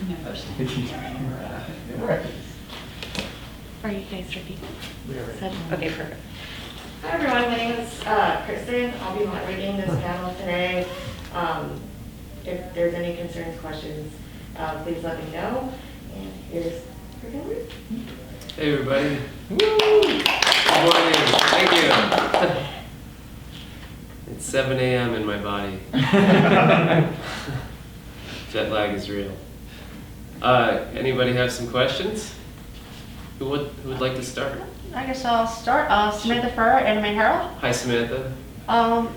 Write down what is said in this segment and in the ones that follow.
Are you guys ready? Okay, perfect. Hi everyone, my name is Kristen. I'll be moderating this panel today. If there's any concerns, questions, please let me know. And here's Griffin Burns. Hey everybody. Woo! Good morning. Thank you. It's 7 a.m. in my body. Jet lag is real. Anybody have some questions? Who would like to start? I guess I'll start. Samantha Ferrer, Anime Herald. Hi Samantha. I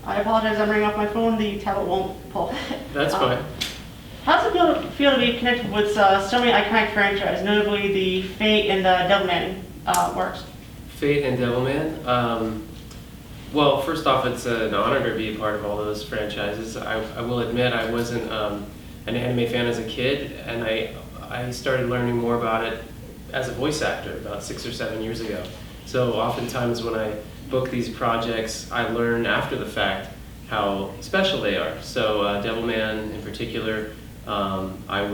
apologize, I'm ringing off my phone. The tablet won't pull. That's fine. How does it feel to be connected with so many iconic franchises, notably the Fate and the Devilman works? Fate and Devilman. Well, first off, it's an honor to be a part of all those franchises. I will admit I wasn't an anime fan as a kid, and I started learning more about it as a voice actor about 6 or 7 years ago. So oftentimes when I book these projects, I learn after the fact how special they are. So Devilman in particular, I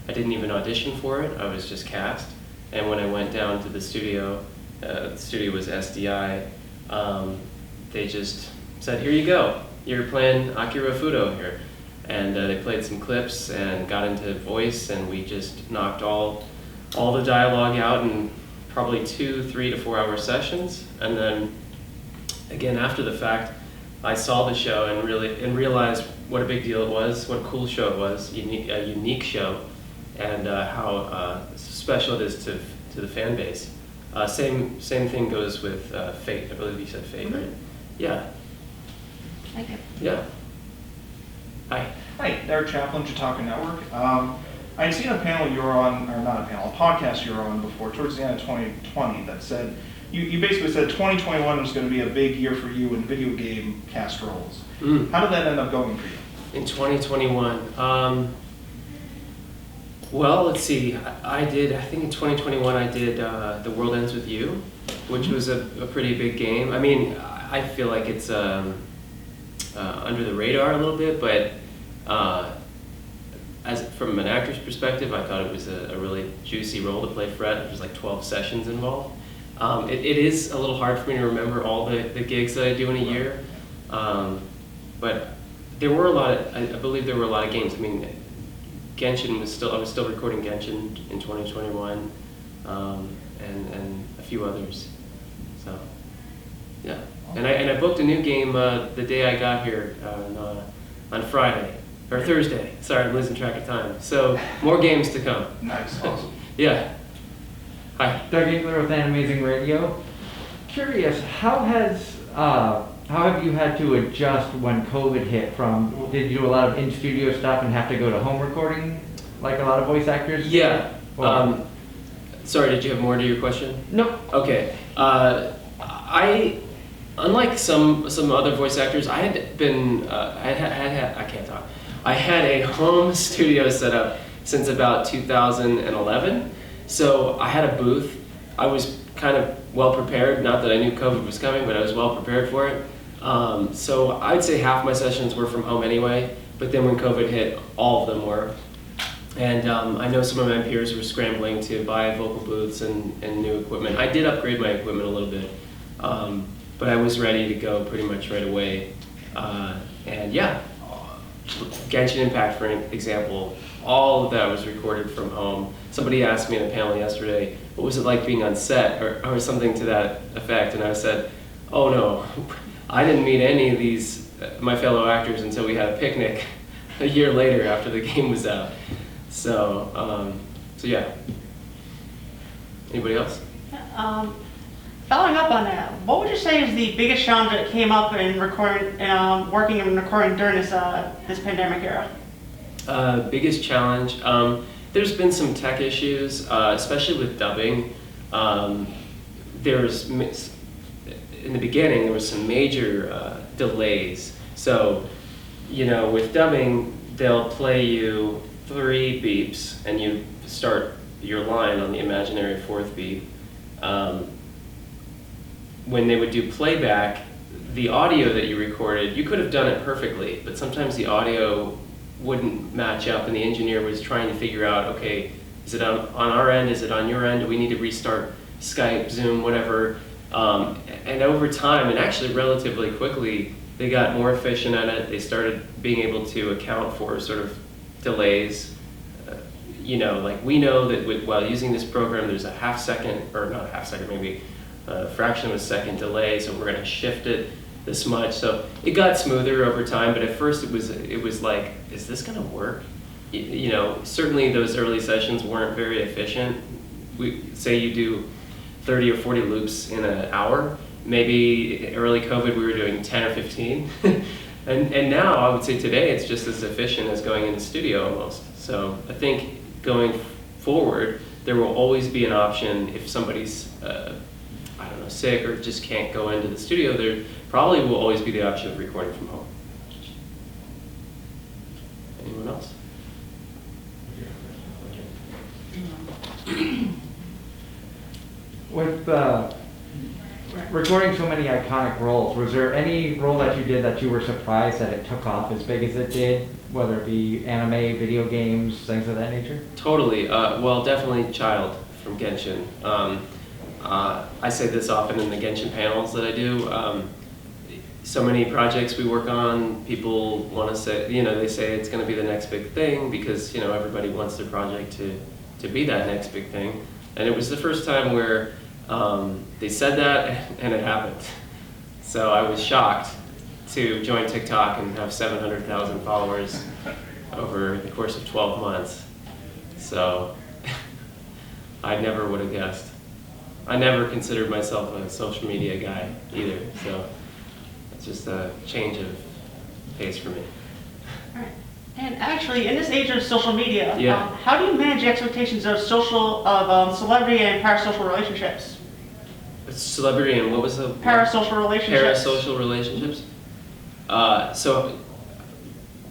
didn't even audition for it, I was just cast. And when I went down to the studio was SDI, they just said, here you go, you're playing Akira Fudo here. And they played some clips and got into voice, and we just knocked all the dialogue out in probably 2, 3 to 4 hour sessions. And then again, after the fact, I saw the show and realized what a big deal it was, what a cool show it was, a unique show, and how special it is to the fan base. Same thing goes with Fate. I believe you said Fate, right? Yeah. Thank you. Yeah. Hi. Hi, Eric Chaplin, Chautauqua Network. I had seen a panel you were on, or not a panel, a podcast you were on before, towards the end of 2020, that said, you basically said 2021 was going to be a big year for you in video game cast roles. How did that end up going for you? In 2021, well, let's see, I think in 2021 I did The World Ends With You, which was a pretty big game. I mean, I feel like it's under the radar a little bit, but from an actor's perspective, I thought it was a really juicy role to play Fred. There's like 12 sessions involved. It is a little hard for me to remember all the gigs that I do in a year, but there were I believe there were a lot of games. I mean, Genshin I was still recording Genshin in 2021, and a few others. So, yeah. And I booked a new game the day I got here on Friday, or Thursday. Sorry, I'm losing track of time. So, more games to come. Nice, awesome. Yeah. Hi. Doug Engler with Anime-Zing Radio. Curious, how have you had to adjust when COVID hit did you do a lot of in-studio stuff and have to go to home recording like a lot of voice actors? Yeah. Sorry, did you have more to your question? No. Okay. Unlike some other voice actors, I had been, I can't talk. I had a home studio set up since about 2011. So I had a booth. I was kind of well prepared, not that I knew COVID was coming, but I was well prepared for it. So I'd say half my sessions were from home anyway, but then when COVID hit, all of them were. And I know some of my peers were scrambling to buy vocal booths and new equipment. I did upgrade my equipment a little bit, but I was ready to go pretty much right away. And yeah, Genshin Impact, for example, all of that was recorded from home. Somebody asked me in a panel yesterday, what was it like being on set, or something to that effect, and I said, oh no, I didn't meet any of these, my fellow actors, until we had a picnic a year later after the game was out. So yeah. Anybody else? Following up on that, what would you say is the biggest challenge that came up in working and recording during this pandemic era? Biggest challenge, there's been some tech issues, especially with dubbing. In the beginning, there was some major delays. So, with dubbing, they'll play you 3 beeps, and you start your line on the imaginary 4th beep. When they would do playback, the audio that you recorded, you could have done it perfectly, but sometimes the audio wouldn't match up, and the engineer was trying to figure out, okay, is it on our end, is it on your end, do we need to restart Skype, Zoom, whatever. And over time, and actually relatively quickly, they got more efficient at it. They started being able to account for sort of delays. You know, like we know that while using this program, there's a half second, or not a half second, maybe a fraction of a second delay, so we're gonna shift it this much. So it got smoother over time, but at first it was like, is this gonna work? You know, certainly those early sessions weren't very efficient. Say you do 30 or 40 loops in an hour. Maybe early COVID we were doing 10 or 15. and now I would say today it's just as efficient as going in the studio almost. So I think going forward, there will always be an option if somebody's, I don't know, sick or just can't go into the studio, there probably will always be the option of recording from home. Anyone else? With recording so many iconic roles, was there any role that you did that you were surprised that it took off as big as it did, whether it be anime, video games, things of that nature? Totally. Well, definitely Child from Genshin. I say this often in the Genshin panels that I do. So many projects we work on, people want to say, you know, they say it's going to be the next big thing because, you know, everybody wants their project to be that next big thing. And it was the first time where they said that and it happened. So I was shocked to join TikTok and have 700,000 followers over the course of 12 months. So I never would have guessed. I never considered myself a social media guy either. So it's just a change of pace for me. All right. And actually, in this age of social media, Yeah. how do you manage the expectations of celebrity and parasocial relationships? Celebrity and what was the Parasocial relationships. Parasocial relationships. So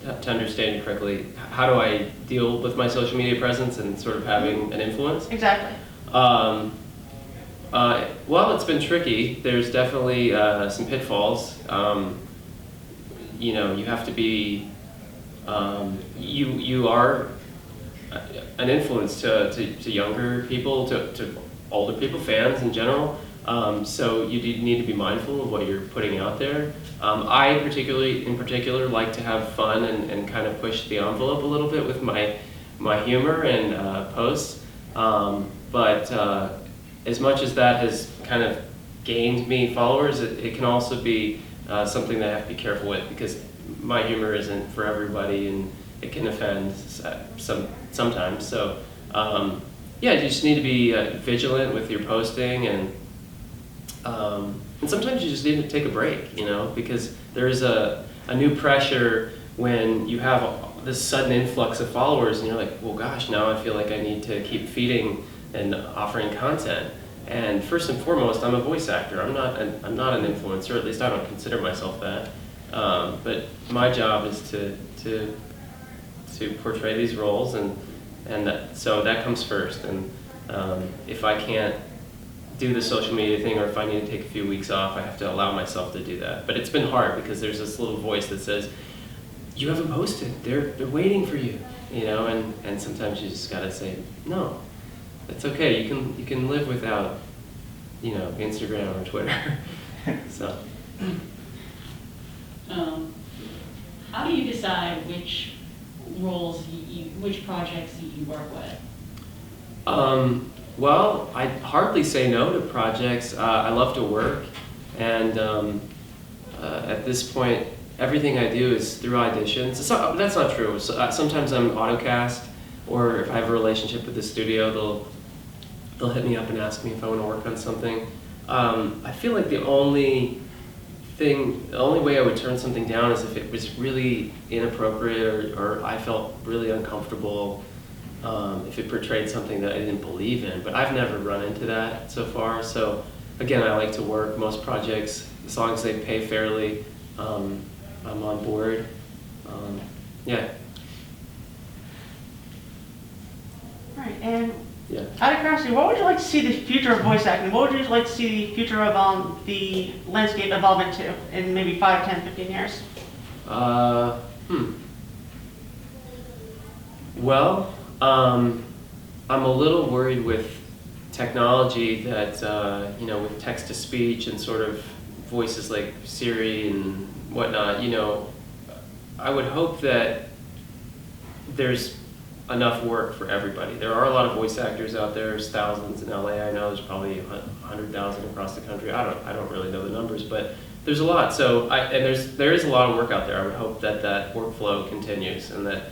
to understand you correctly, how do I deal with my social media presence and sort of having an influence? Exactly. Well, it's been tricky. There's definitely some pitfalls. You know, you have to be. You are an influence to younger people, to older people, fans in general. So you need to be mindful of what you're putting out there. I in particular like to have fun and kind of push the envelope a little bit with my humor and posts. But as much as that has kind of gained me followers, it can also be something that I have to be careful with because my humor isn't for everybody and it can offend sometimes. So yeah, you just need to be vigilant with your posting and sometimes you just need to take a break, you know, because there is a new pressure when you have this sudden influx of followers and you're like, well gosh, now I feel like I need to keep feeding and offering content. And first and foremost, I'm a voice actor. I'm not an influencer, at least I don't consider myself that. But my job is to portray these roles, and so that comes first. And if I can't do the social media thing, or if I need to take a few weeks off, I have to allow myself to do that. But it's been hard because there's this little voice that says, "You haven't posted. They're waiting for you," you know. And sometimes you just gotta say, "No, it's okay. You can live without, you know, Instagram or Twitter." So. How do you decide which roles, which projects you work with? Well, I hardly say no to projects. I love to work, and at this point, everything I do is through auditions. That's not true. Sometimes I'm AutoCast, or if I have a relationship with the studio, they'll hit me up and ask me if I want to work on something. I feel like the only way I would turn something down is if it was really inappropriate or I felt really uncomfortable, if it portrayed something that I didn't believe in. But I've never run into that so far. So again, I like to work most projects, as long as they pay fairly, I'm on board. Yeah. Right, and Yeah. out of curiosity, what would you like to see the future of voice acting? What would you like to see the future of the landscape evolve into in maybe 5, 10, 15 years? Well, I'm a little worried with technology that, with text-to-speech and sort of voices like Siri and whatnot, I would hope that there's enough work for everybody. There are a lot of voice actors out there. There's thousands in LA. I know there's probably 100,000 across the country. I don't really know the numbers, but there's a lot. So there is a lot of work out there. I would hope that that workflow continues and that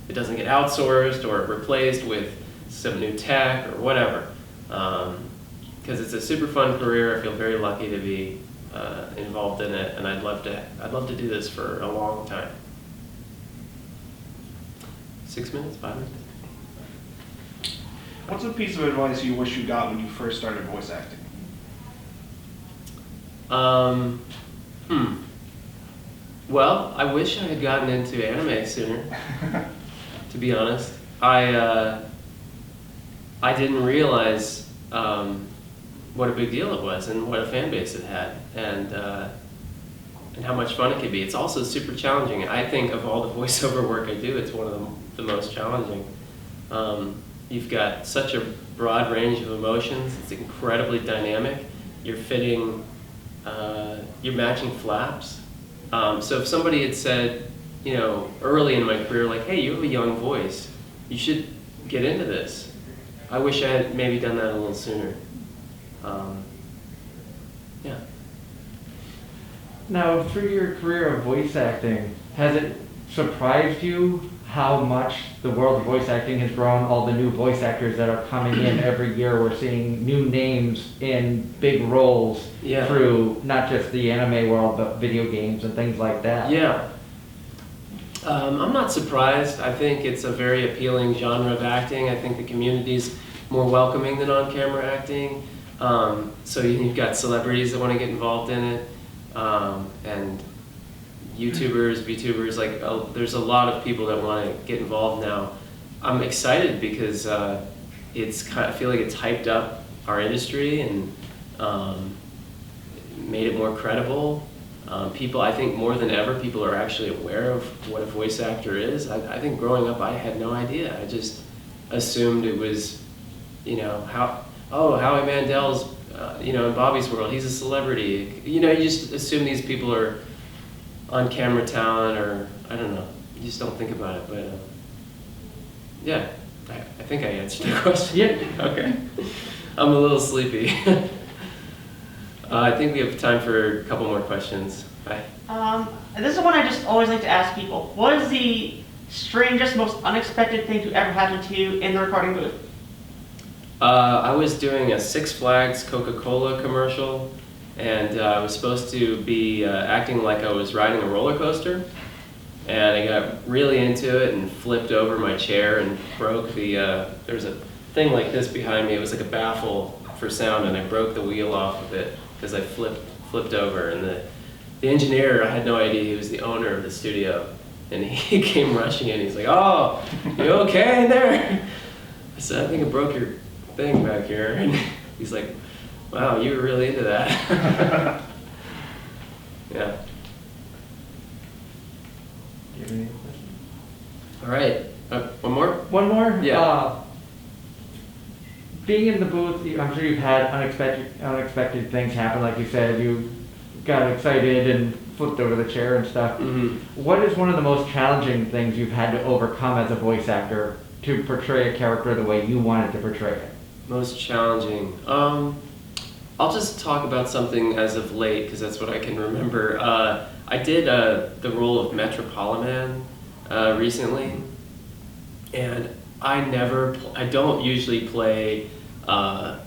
it doesn't get outsourced or replaced with some new tech or whatever. Because it's a super fun career. I feel very lucky to be involved in it, and I'd love to do this for a long time. 6 minutes, 5 minutes. What's a piece of advice you wish you got when you first started voice acting? Well, I wish I had gotten into anime sooner. To be honest, I didn't realize what a big deal it was and what a fan base it had, and how much fun it could be. It's also super challenging. I think of all the voiceover work I do, it's one of the most challenging. You've got such a broad range of emotions. It's incredibly dynamic. You're fitting, you're matching flaps. So if somebody had said, early in my career, like, hey, you have a young voice, you should get into this. I wish I had maybe done that a little sooner. Yeah. Now, through your career of voice acting, has it surprised you how much the world of voice acting has grown? All the new voice actors that are coming in every year, we're seeing new names in big roles through not just the anime world, but video games and things like that. Yeah. I'm not surprised. I think it's a very appealing genre of acting. I think the community's more welcoming than on-camera acting. So you've got celebrities that want to get involved in it, and YouTubers, VTubers, there's a lot of people that want to get involved now. I'm excited because I feel like it's hyped up our industry and made it more credible. People, I think more than ever, people are actually aware of what a voice actor is. I think growing up, I had no idea. I just assumed it was, Howie Mandel's, in Bobby's World, he's a celebrity. You just assume these people are on-camera talent, or I don't know. You just don't think about it, but yeah, I think I answered the question. Yeah. Okay. I'm a little sleepy. I think we have time for a couple more questions. Hi. This is one I just always like to ask people. What is the strangest, most unexpected thing to ever happen to you in the recording booth? I was doing a Six Flags Coca-Cola commercial, and I was supposed to be acting like I was riding a roller coaster, and I got really into it and flipped over my chair and broke there's a thing like this behind me. It was like a baffle for sound, and I broke the wheel off of it because I flipped over, and the engineer, I had no idea he was the owner of the studio, and he came rushing in. He's like, "Oh, you okay in there?" I said, "I think I broke your thing back here," and he's like, "Wow, you were really into that." Yeah. Do you have any questions? All right. One more? One more? Yeah. Being in the booth, I'm sure you've had unexpected things happen. Like you said, you got excited and flipped over the chair and stuff. Mm-hmm. What is one of the most challenging things you've had to overcome as a voice actor to portray a character the way you wanted to portray it? Most challenging. I'll just talk about something as of late because that's what I can remember. I did the role of Metropolitan recently, and I don't usually play a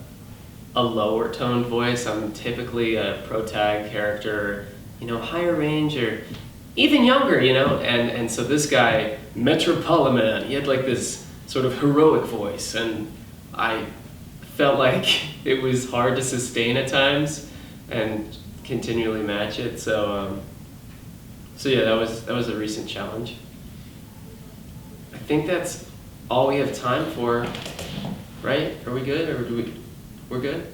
lower toned voice. I'm typically a protag character, higher range or even younger, and so this guy, Metropolitan, he had like this sort of heroic voice, and I felt like it was hard to sustain at times and continually match it. So yeah, that was a recent challenge. I think that's all we have time for, right? Are we good, or we're good?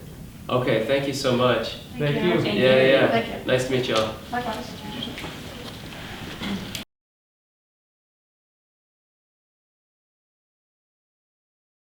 Okay, thank you so much. Thank you. Yeah. Thank you. Nice to meet y'all. Likewise.